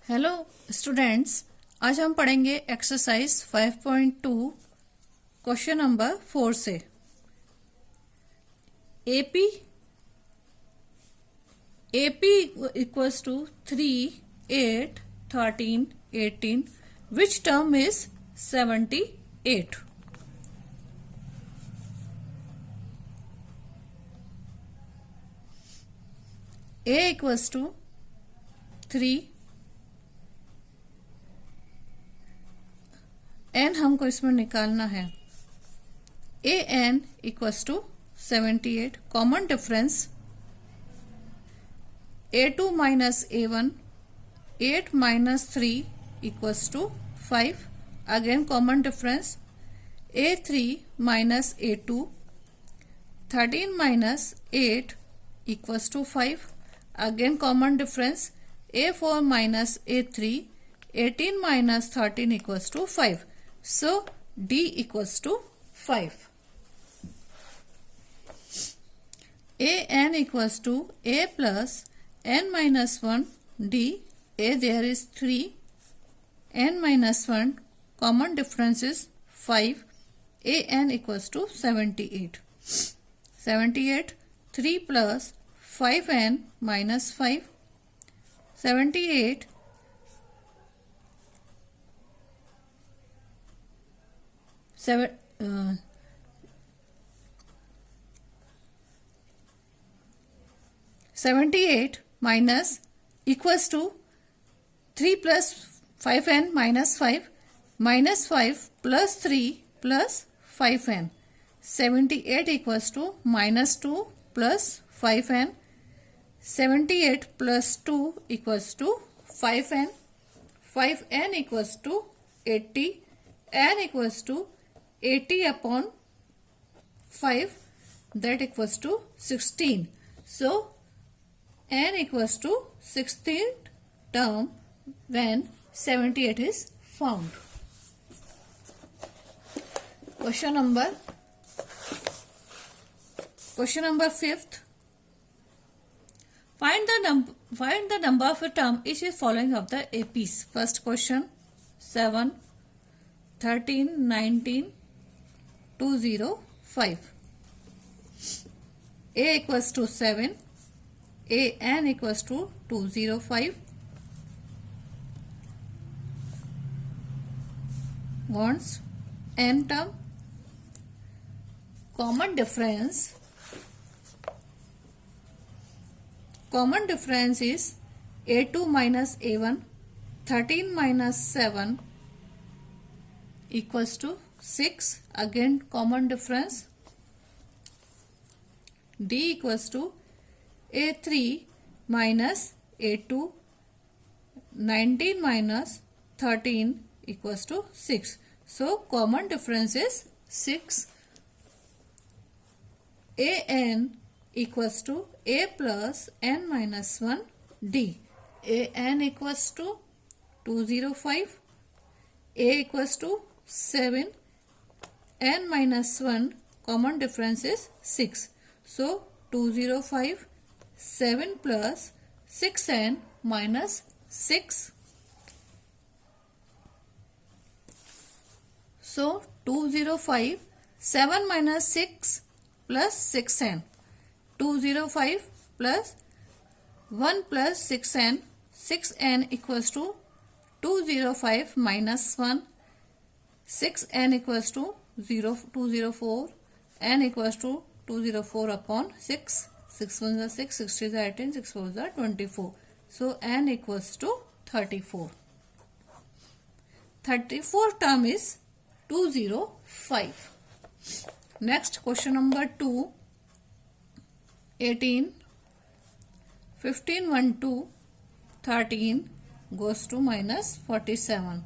Hello students, आज हम पढ़ेंगे एक्सरसाइज 5.2 क्वेश्चन नंबर 4 से। AP equals to 3, 8, 13, 18, which term is 78? A equals to 3, n हमको इसमें निकालना है। A n equals to 78, common difference A2 minus A1, 8 minus 3 equals to 5, again common difference A3 minus A2, 13 minus 8 equals to 5, again common difference A4 minus A3, 18 minus 13 equals to 5. So, D equals to 5. AN equals to A plus N minus 1 D. A there is 3. N minus 1. Common difference is 5. AN equals to 78. 78. 3 plus 5N minus 5. 78. 78 minus equals to 3 plus 5n minus 5 minus 5 plus 3 plus 5n. 78 equals to minus 2 plus 5n. 78 plus 2 equals to 5n. 5n equals to 80. n equals to 80 upon 5, that equals to 16. So, n equals to 16 term when 78 is found. Question number 5th. Find the number of a term each is following of the APs. First question 7, 13, 19, 205. A equals to 7. An equals to 205. Wants n term. Common difference. Common difference is A2 minus A1. 13 minus 7 equals to 6, again common difference. D equals to A3 minus A2, 19 minus 13 equals to 6. So, common difference is 6. AN equals to A plus N minus 1 D. AN equals to 205. A equals to 7. N minus 1 common difference is 6. So, 205, 7 plus 6n minus 6. So, 205, 7 minus 6 plus 6n. 205 plus 1 plus 6n. 6n equals to 205 minus 1. 6n equals to 204. N equals to 204 upon 6. 6 1 is 6, 6 3 is 18, 6 4 is 24. So, n equals to 34. 34 term is 205. Next question number 2. 18, 15, 1, 2, 13 goes to minus 47.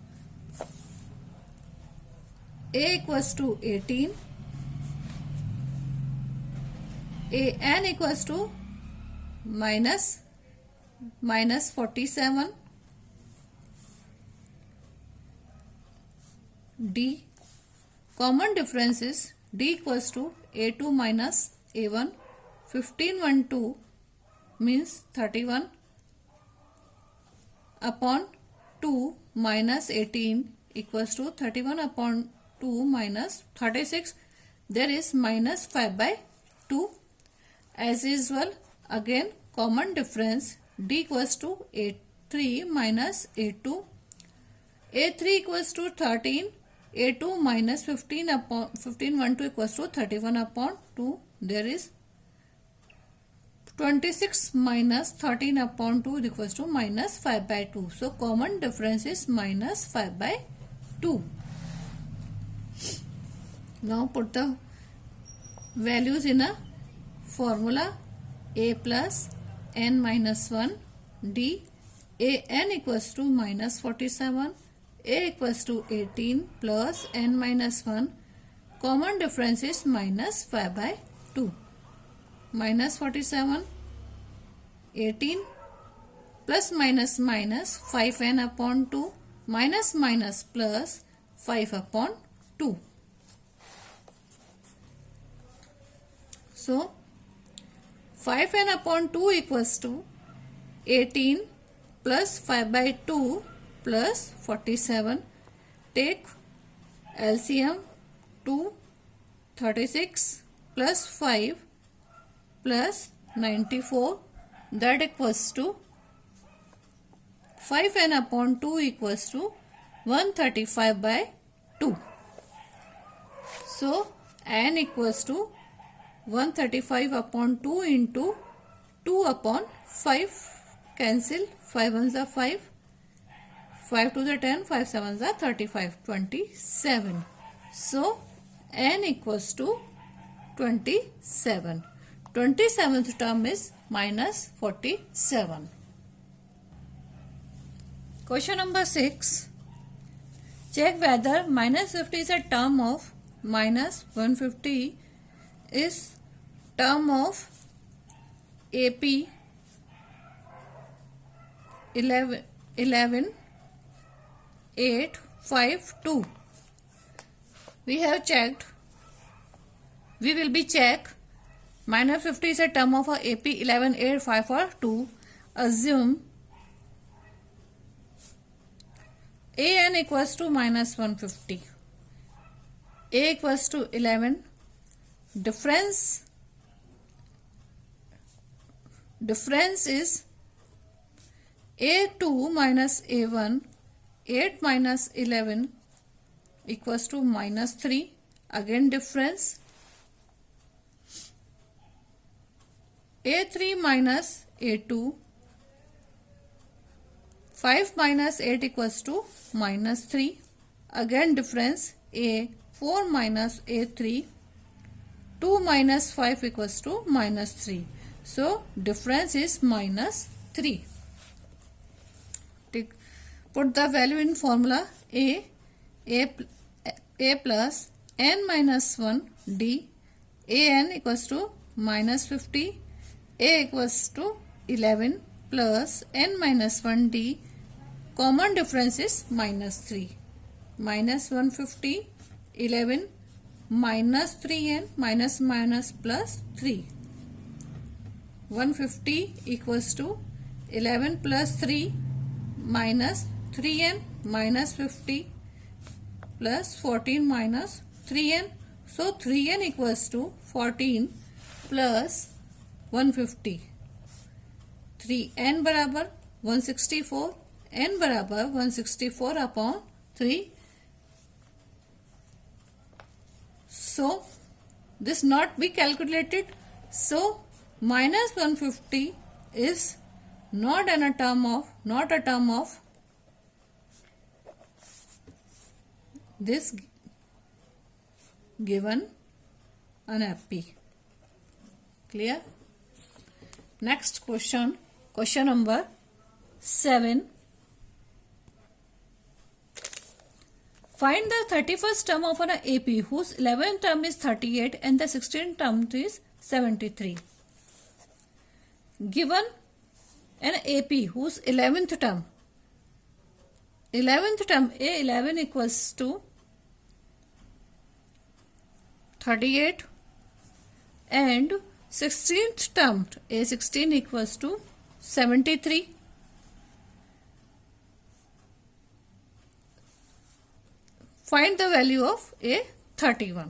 A equals to 18. An equals to minus 47. D. Common difference is D equals to A2 minus A1. 15, 1, 2 means 31 upon 2 minus 18 equals to 31 upon 2 minus 36. There is minus 5 by 2. As usual, again common difference, d equals to a3 minus a2. a3 equals to 13, a2 minus 15 upon 15 1 2 equals to 31 upon 2. There is 26 minus 13 upon 2 equals to minus 5 by 2. So common difference is minus 5 by 2. Now put the values in a formula. A plus n minus 1 d. A n equals to minus 47. A equals to 18 plus n minus 1. Common difference is minus 5 by 2. Minus 47, 18 plus minus minus 5n upon 2 minus minus plus 5 upon 2. So 5n upon 2 equals to 18 plus 5 by 2 plus 47. Take LCM 2, 36 plus 5 plus 94, that equals to 5n upon 2 equals to 135 by 2. So n equals to 135 upon 2 into 2 upon 5. Cancel. 5 ones are 5. 5 to the 10. 5 sevens are 35. 27. So n equals to 27. 27th term is minus 47. Question number 6. Check whether minus 50 is a term of minus 150 is term of AP 11 8 5 2. We have checked. We will be check. Minus 50 is a term of a AP 11 8 5 or 2. Assume AN equals to minus 150. A equals to 11. Difference is A2 minus A1. 8 minus 11 equals to minus 3. Again difference. A3 minus A2. 5 minus 8 equals to minus 3. Again difference. A4 minus A3. 2 minus 5 equals to minus 3. So difference is minus 3. Put the value in formula. A plus n minus 1 d. An equals to minus 50. A equals to 11 plus n minus 1 d. Common difference is minus 3. Minus 150, 11, minus 3n, minus minus plus 3. 150 equals to 11 plus 3 minus 3n minus 50 plus 14 minus 3n. So 3n equals to 14 plus 150. 3n बराबर 164, n बराबर 164 upon 3. So this not be calculated. So minus 150 is not a term of this given an AP. Clear? Next question number 7. Find the 31st term of an AP whose 11th term is 38 and the 16th term is 73. Given an AP whose 11th term A11 equals to 38 and 16th term A16 equals to 73. find the value of A31.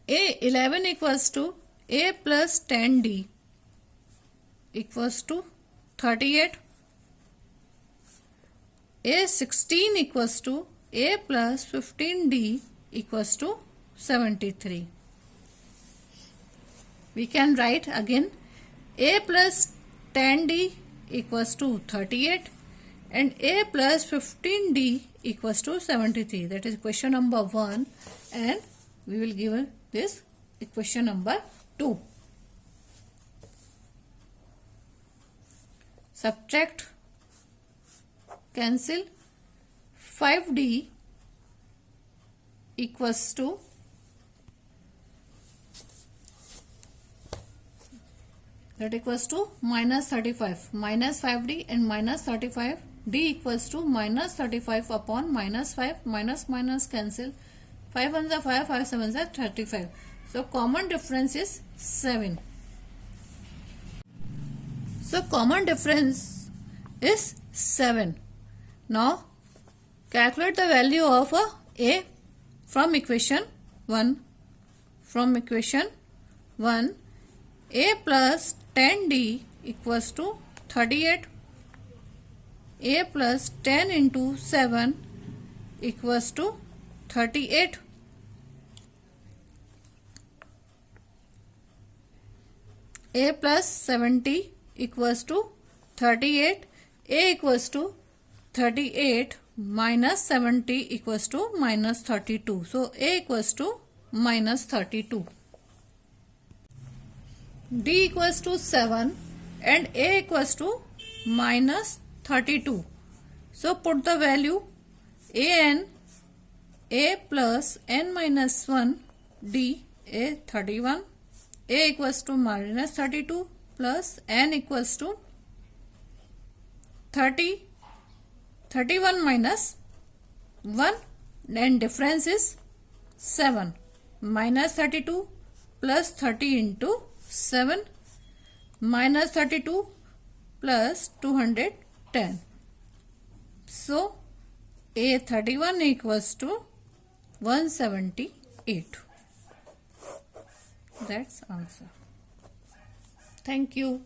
A11 equals to A plus 10D equals to 38. A16 equals to A plus 15D equals to 73. We can write again A plus 10D equals to 38 and A plus 15D equals to 73. That is question number 1, and we will give this equation number 2. Subtract, cancel. 5D equals to minus 35. Minus 5D and minus 35. D equals to minus 35 upon minus 5. Minus minus cancel. 5 ones are 5, 5 sevens are 35. So common difference is 7. So common difference is 7. Now calculate the value of A from equation 1. From equation 1, A plus 10D equals to 38. A plus 10 into 7 equals to 38. A plus 70 equals to 38. A equals to 38 minus 70 equals to minus 32. So A equals to minus 32. D equals to 7 and A equals to minus 32. So put the value A plus n minus 1 D A 31. A equals to minus 32 plus n equals to 30. 31 minus 1, then difference is 7. Minus 32 plus 30 into 7, minus 32 plus 210. So A31 equals to 178. That's answer. Thank you.